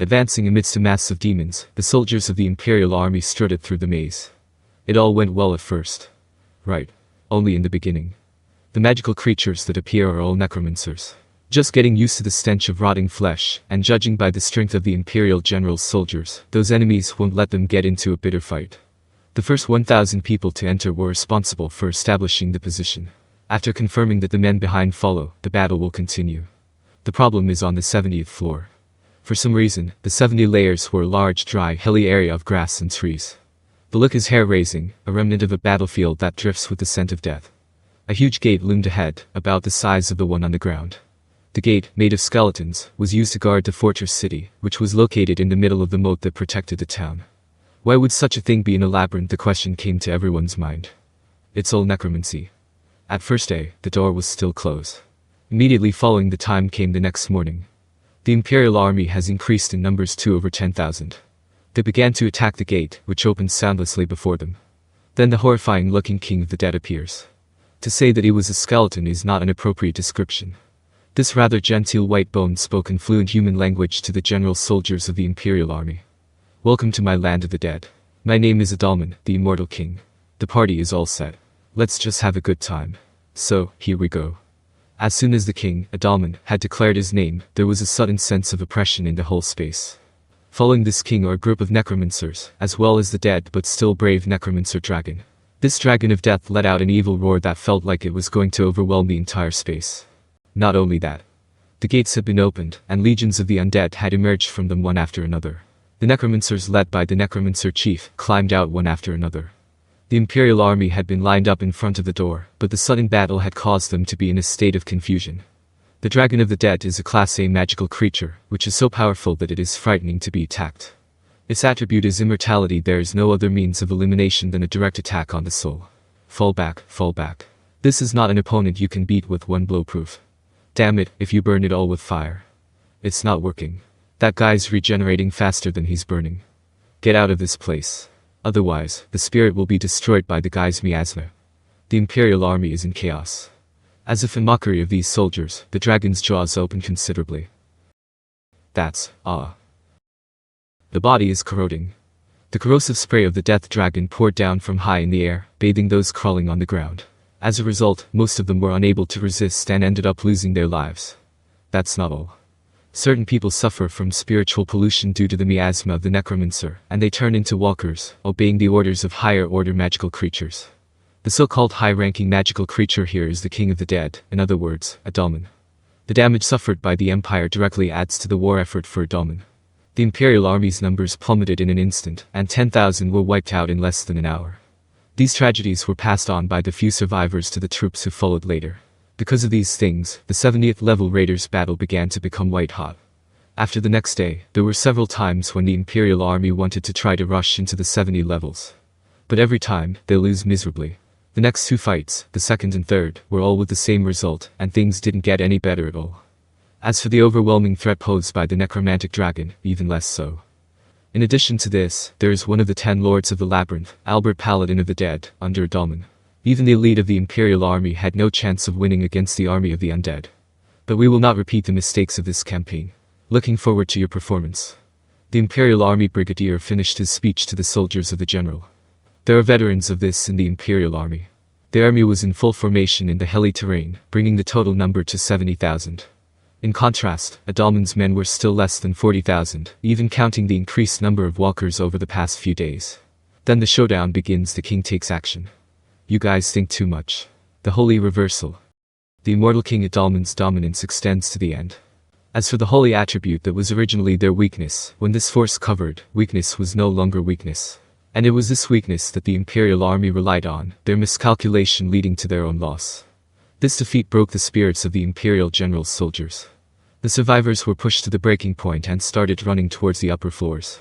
Advancing amidst a mass of demons, the soldiers of the Imperial army strutted through the maze. It all went well at first. Right. Only in the beginning. The magical creatures that appear are all necromancers. Just getting used to the stench of rotting flesh, and judging by the strength of the Imperial general's soldiers, those enemies won't let them get into a bitter fight. The first 1,000 people to enter were responsible for establishing the position. After confirming that the men behind follow, the battle will continue. The problem is on the 70th floor. For some reason, the 70 layers were a large, dry, hilly area of grass and trees. The look is hair-raising, a remnant of a battlefield that drifts with the scent of death. A huge gate loomed ahead, about the size of the one on the ground. The gate, made of skeletons, was used to guard the fortress city, which was located in the middle of the moat that protected the town. Why would such a thing be in a labyrinth? The question came to everyone's mind. It's all necromancy. At first day, the door was still closed. Immediately following the time came the next morning. The Imperial army has increased in numbers to over 10,000. They began to attack the gate, which opened soundlessly before them. Then the horrifying-looking king of the dead appears. To say that he was a skeleton is not an appropriate description. This rather genteel white bone spoke in fluent human language to the general soldiers of the Imperial army. Welcome to my land of the dead. My name is Adalman, the immortal king. The party is all set. Let's just have a good time. So, here we go. As soon as the king, Adalman, had declared his name, there was a sudden sense of oppression in the whole space. Following this king are a group of necromancers, as well as the dead but still brave necromancer dragon. This dragon of death let out an evil roar that felt like it was going to overwhelm the entire space. Not only that. The gates had been opened, and legions of the undead had emerged from them one after another. The necromancers led by the necromancer chief climbed out one after another. The Imperial army had been lined up in front of the door, but the sudden battle had caused them to be in a state of confusion. The Dragon of the Dead is a Class A magical creature, which is so powerful that it is frightening to be attacked. Its attribute is immortality. There is no other means of elimination than a direct attack on the soul. Fall back, fall back. This is not an opponent you can beat with one blow proof. Damn it, if you burn it all with fire. It's not working. That guy's regenerating faster than he's burning. Get out of this place. Otherwise, the spirit will be destroyed by the guy's miasma. The Imperial army is in chaos. As if in mockery of these soldiers, the dragon's jaws open considerably. That's, The body is corroding. The corrosive spray of the death dragon poured down from high in the air, bathing those crawling on the ground. As a result, most of them were unable to resist and ended up losing their lives. That's not all. Certain people suffer from spiritual pollution due to the miasma of the necromancer, and they turn into walkers, obeying the orders of higher-order magical creatures. The so-called high-ranking magical creature here is the King of the Dead, in other words, Adalman. The damage suffered by the Empire directly adds to the war effort for Adalman. The Imperial army's numbers plummeted in an instant, and 10,000 were wiped out in less than an hour. These tragedies were passed on by the few survivors to the troops who followed later. Because of these things, the 70th level raiders battle began to become white-hot. After the next day, there were several times when the Imperial army wanted to try to rush into the 70 levels. But every time, they lose miserably. The next two fights, the second and third, were all with the same result, and things didn't get any better at all. As for the overwhelming threat posed by the necromantic dragon, even less so. In addition to this, there is one of the 10 lords of the Labyrinth, Albert Paladin of the Dead, under Adalman. Even the elite of the Imperial army had no chance of winning against the army of the undead. But we will not repeat the mistakes of this campaign. Looking forward to your performance. The Imperial army brigadier finished his speech to the soldiers of the general. There are veterans of this in the Imperial army. The army was in full formation in the hilly terrain, bringing the total number to 70,000. In contrast, Adalman's men were still less than 40,000, even counting the increased number of walkers over the past few days. Then the showdown begins. The king takes action. You guys think too much. The holy reversal. The immortal King Adalman's dominance extends to the end. As for the holy attribute that was originally their weakness, when this force covered, weakness was no longer weakness. And it was this weakness that the Imperial army relied on, their miscalculation leading to their own loss. This defeat broke the spirits of the Imperial general's soldiers. The survivors were pushed to the breaking point and started running towards the upper floors.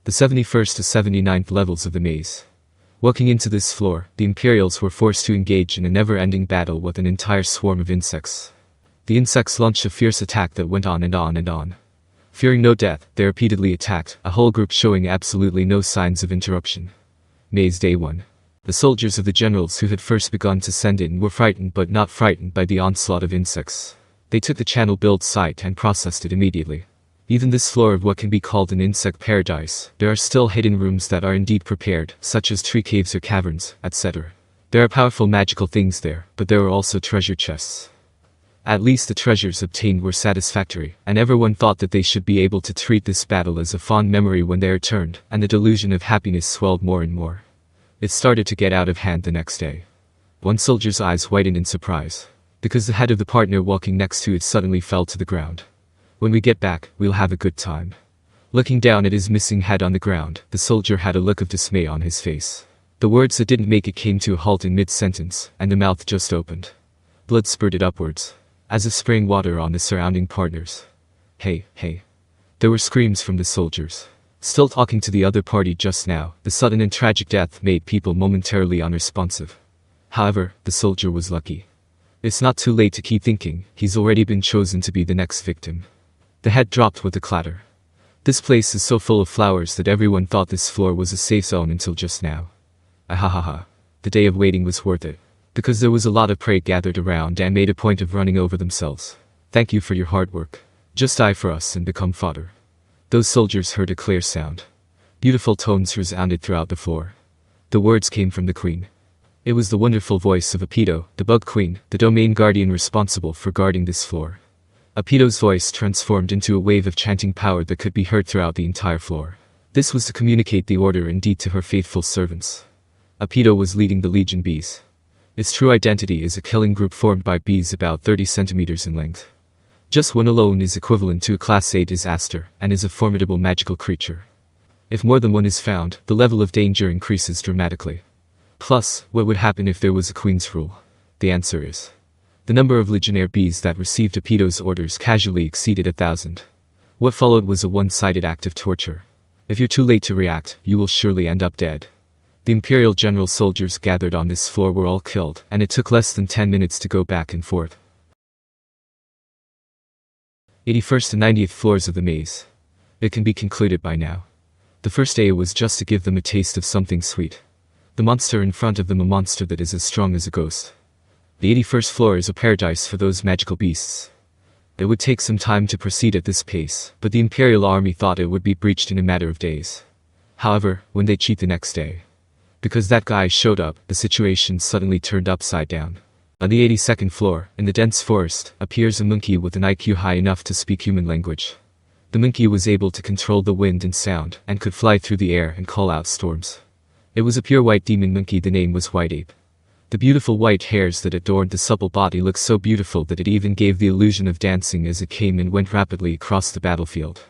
The 71st to 79th levels of the maze. Walking into this floor, the Imperials were forced to engage in a never-ending battle with an entire swarm of insects. The insects launched a fierce attack that went on and on and on. Fearing no death, they repeatedly attacked, a whole group showing absolutely no signs of interruption. Maze Day 1. The soldiers of the generals who had first begun to send in were frightened but not frightened by the onslaught of insects. They took the channel build site and processed it immediately. Even this floor of what can be called an insect paradise, there are still hidden rooms that are indeed prepared, such as tree caves or caverns, etc. There are powerful magical things there, but there are also treasure chests. At least the treasures obtained were satisfactory, and everyone thought that they should be able to treat this battle as a fond memory when they returned, and the delusion of happiness swelled more and more. It started to get out of hand the next day. One soldier's eyes widened in surprise, because the head of the partner walking next to it suddenly fell to the ground. When we get back, we'll have a good time. Looking down at his missing head on the ground, the soldier had a look of dismay on his face. The words that didn't make it came to a halt in mid-sentence, and the mouth just opened. Blood spurted upwards, as if spraying water on the surrounding partners. Hey, hey. There were screams from the soldiers. Still talking to the other party just now, the sudden and tragic death made people momentarily unresponsive. However, the soldier was lucky. It's not too late to keep thinking, he's already been chosen to be the next victim. The head dropped with a clatter. This place is so full of flowers that everyone thought this floor was a safe zone until just now. Ahahaha. The day of waiting was worth it. Because there was a lot of prey gathered around and made a point of running over themselves. Thank you for your hard work. Just die for us and become fodder. Those soldiers heard a clear sound. Beautiful tones resounded throughout the floor. The words came from the queen. It was the wonderful voice of Apido, the bug queen, the domain guardian responsible for guarding this floor. Apido's voice transformed into a wave of chanting power that could be heard throughout the entire floor. This was to communicate the order and deed to her faithful servants. Apido was leading the Legion Bees. Its true identity is a killing group formed by bees about 30 centimeters in length. Just one alone is equivalent to a Class A disaster, and is a formidable magical creature. If more than one is found, the level of danger increases dramatically. Plus, what would happen if there was a queen's rule? The answer is: the number of legionnaire bees that received Apido's orders casually exceeded 1,000. What followed was a one-sided act of torture. If you're too late to react, you will surely end up dead. The Imperial general soldiers gathered on this floor were all killed, and it took less than 10 minutes to go back and forth. 81st and 90th floors of the maze. It can be concluded by now. The first day was just to give them a taste of something sweet. The monster in front of them, a monster that is as strong as a ghost. The 81st floor is a paradise for those magical beasts. It would take some time to proceed at this pace, but the Imperial army thought it would be breached in a matter of days. However, when they cheat the next day, because that guy showed up, the situation suddenly turned upside down. On the 82nd floor, in the dense forest, appears a monkey with an IQ high enough to speak human language. The monkey was able to control the wind and sound, and could fly through the air and call out storms. It was a pure white demon monkey. The name was White Ape. The beautiful white hairs that adorned the supple body looked so beautiful that it even gave the illusion of dancing as it came and went rapidly across the battlefield.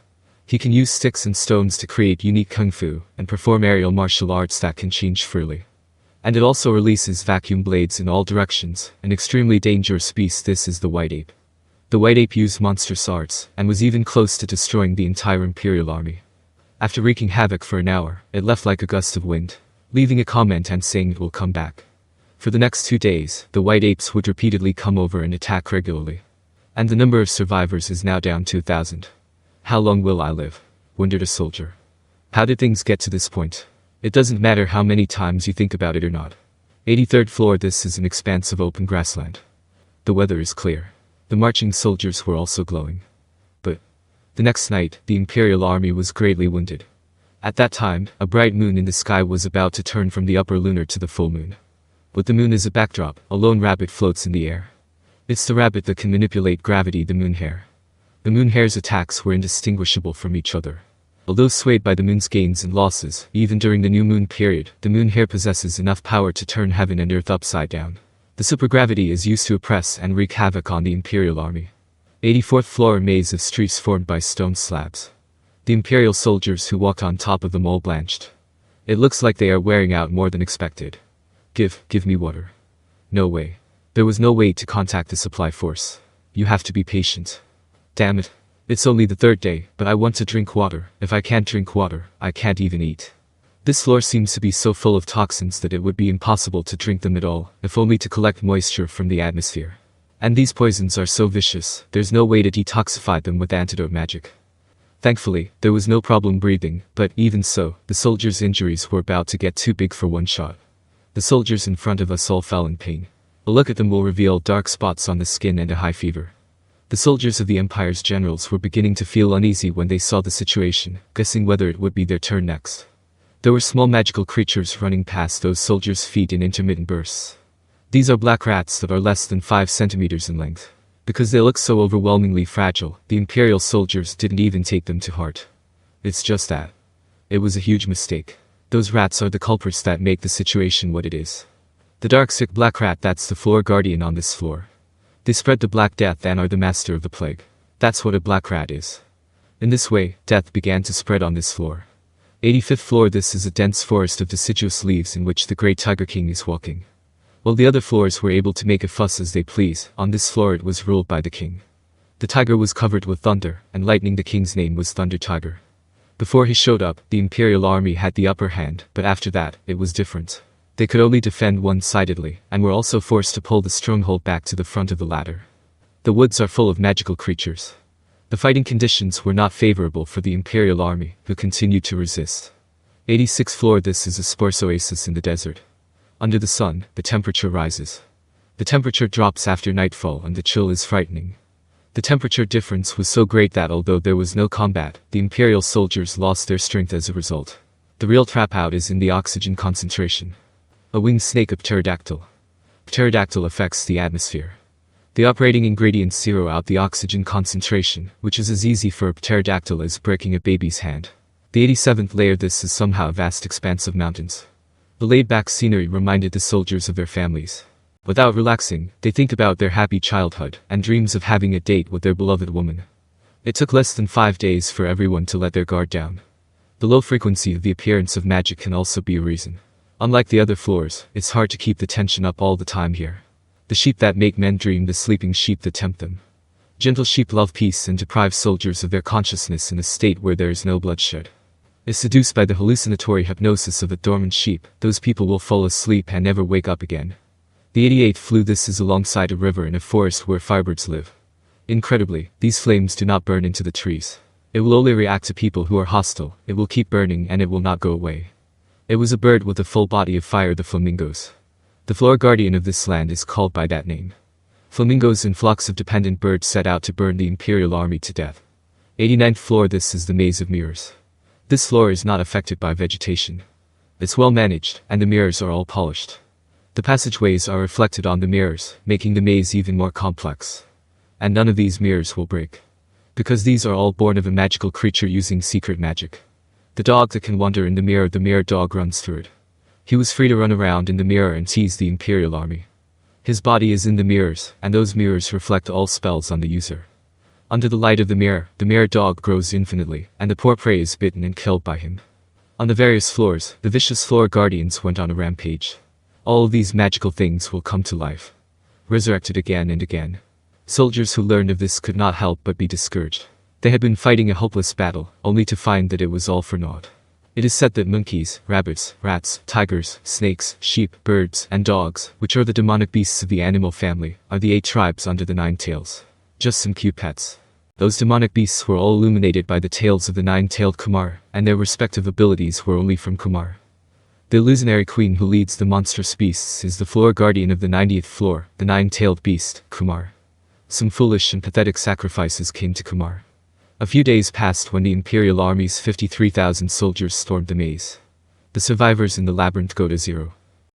He can use sticks and stones to create unique kung fu, and perform aerial martial arts that can change freely. And it also releases vacuum blades in all directions, an extremely dangerous beast. This is the White Ape. The White Ape used monstrous arts, and was even close to destroying the entire Imperial army. After wreaking havoc for an hour, it left like a gust of wind, leaving a comment and saying it will come back. For the next 2 days, the White Apes would repeatedly come over and attack regularly. And the number of survivors is now down to 1,000. How long will I live? Wondered a soldier. How did things get to this point? It doesn't matter how many times you think about it or not. 83rd floor. This is an expanse of open grassland. The weather is clear. The marching soldiers were also glowing. But the next night, the Imperial army was greatly wounded. At that time, a bright moon in the sky was about to turn from the upper lunar to the full moon. With the moon as a backdrop, a lone rabbit floats in the air. It's the rabbit that can manipulate gravity, the moon hare. The moon hare's attacks were indistinguishable from each other. Although swayed by the moon's gains and losses, even during the new moon period, the moon hare possesses enough power to turn heaven and earth upside down. The supergravity is used to oppress and wreak havoc on the Imperial army. 84th floor. A maze of streets formed by stone slabs. The Imperial soldiers who walked on top of them all blanched. It looks like they are wearing out more than expected. Give me water. No way. There was no way to contact the supply force. You have to be patient. Damn it. It's only the 3rd day, but I want to drink water. If I can't drink water, I can't even eat. This floor seems to be so full of toxins that it would be impossible to drink them at all, if only to collect moisture from the atmosphere. And these poisons are so vicious, there's no way to detoxify them with antidote magic. Thankfully, there was no problem breathing, but even so, the soldiers' injuries were about to get too big for one shot. The soldiers in front of us all fell in pain. A look at them will reveal dark spots on the skin and a high fever. The soldiers of the Empire's generals were beginning to feel uneasy when they saw the situation, guessing whether it would be their turn next. There were small magical creatures running past those soldiers' feet in intermittent bursts. These are black rats that are less than 5 centimeters in length. Because they look so overwhelmingly fragile, the Imperial soldiers didn't even take them to heart. It's just that. It was a huge mistake. Those rats are the culprits that make the situation what it is. The dark sick black rat, that's the floor guardian on this floor. They spread the Black Death and are the master of the plague. That's what a black rat is. In this way, death began to spread on this floor. 85th floor. This is a dense forest of deciduous leaves in which the Great Tiger King is walking. While the other floors were able to make a fuss as they please, on this floor it was ruled by the king. The tiger was covered with thunder, and lightning. The king's name was Thunder Tiger. Before he showed up, the Imperial army had the upper hand, but after that, it was different. They could only defend one-sidedly, and were also forced to pull the stronghold back to the front of the ladder. The woods are full of magical creatures. The fighting conditions were not favorable for the Imperial army, who continued to resist. 86th floor. This is a sparse oasis in the desert. Under the sun, the temperature rises. The temperature drops after nightfall and the chill is frightening. The temperature difference was so great that although there was no combat, the Imperial soldiers lost their strength as a result. The real trap out is in the oxygen concentration. A winged snake, a pterodactyl. Pterodactyl affects the atmosphere. The operating ingredients zero out the oxygen concentration, which is as easy for a pterodactyl as breaking a baby's hand. The 87th layer. This is somehow a vast expanse of mountains. The laid-back scenery reminded the soldiers of their families. Without relaxing, they think about their happy childhood, and dreams of having a date with their beloved woman. It took less than 5 days for everyone to let their guard down. The low frequency of the appearance of magic can also be a reason. Unlike the other floors, it's hard to keep the tension up all the time here. The sheep that make men dream, the sleeping sheep that tempt them. Gentle sheep love peace and deprive soldiers of their consciousness in a state where there is no bloodshed. If seduced by the hallucinatory hypnosis of a dormant sheep, those people will fall asleep and never wake up again. The 88th flue. This is alongside a river in a forest where firebirds live. Incredibly, these flames do not burn into the trees. It will only react to people who are hostile. It will keep burning and it will not go away. It was a bird with a full body of fire, the flamingos. The floor guardian of this land is called by that name. Flamingos and flocks of dependent birds set out to burn the Imperial army to death. 89th floor. This is the maze of mirrors. This floor is not affected by vegetation. It's well managed, and the mirrors are all polished. The passageways are reflected on the mirrors, making the maze even more complex. And none of these mirrors will break. Because these are all born of a magical creature using secret magic. The dog that can wander in the mirror dog runs through it. He was free to run around in the mirror and tease the Imperial army. His body is in the mirrors, and those mirrors reflect all spells on the user. Under the light of the mirror dog grows infinitely, and the poor prey is bitten and killed by him. On the various floors, the vicious floor guardians went on a rampage. All of these magical things will come to life. Resurrected again and again. Soldiers who learned of this could not help but be discouraged. They had been fighting a hopeless battle, only to find that it was all for naught. It is said that monkeys, rabbits, rats, tigers, snakes, sheep, birds, and dogs, which are the demonic beasts of the animal family, are the 8 tribes under the 9 tails. Just some cute pets. Those demonic beasts were all illuminated by the tails of the 9-tailed Kumar, and their respective abilities were only from Kumar. The illusionary queen who leads the monstrous beasts is the floor guardian of the 90th floor, the 9-tailed beast, Kumar. Some foolish and pathetic sacrifices came to Kumar. A few days passed when the Imperial army's 53,000 soldiers stormed the maze. The survivors in the labyrinth go to 0.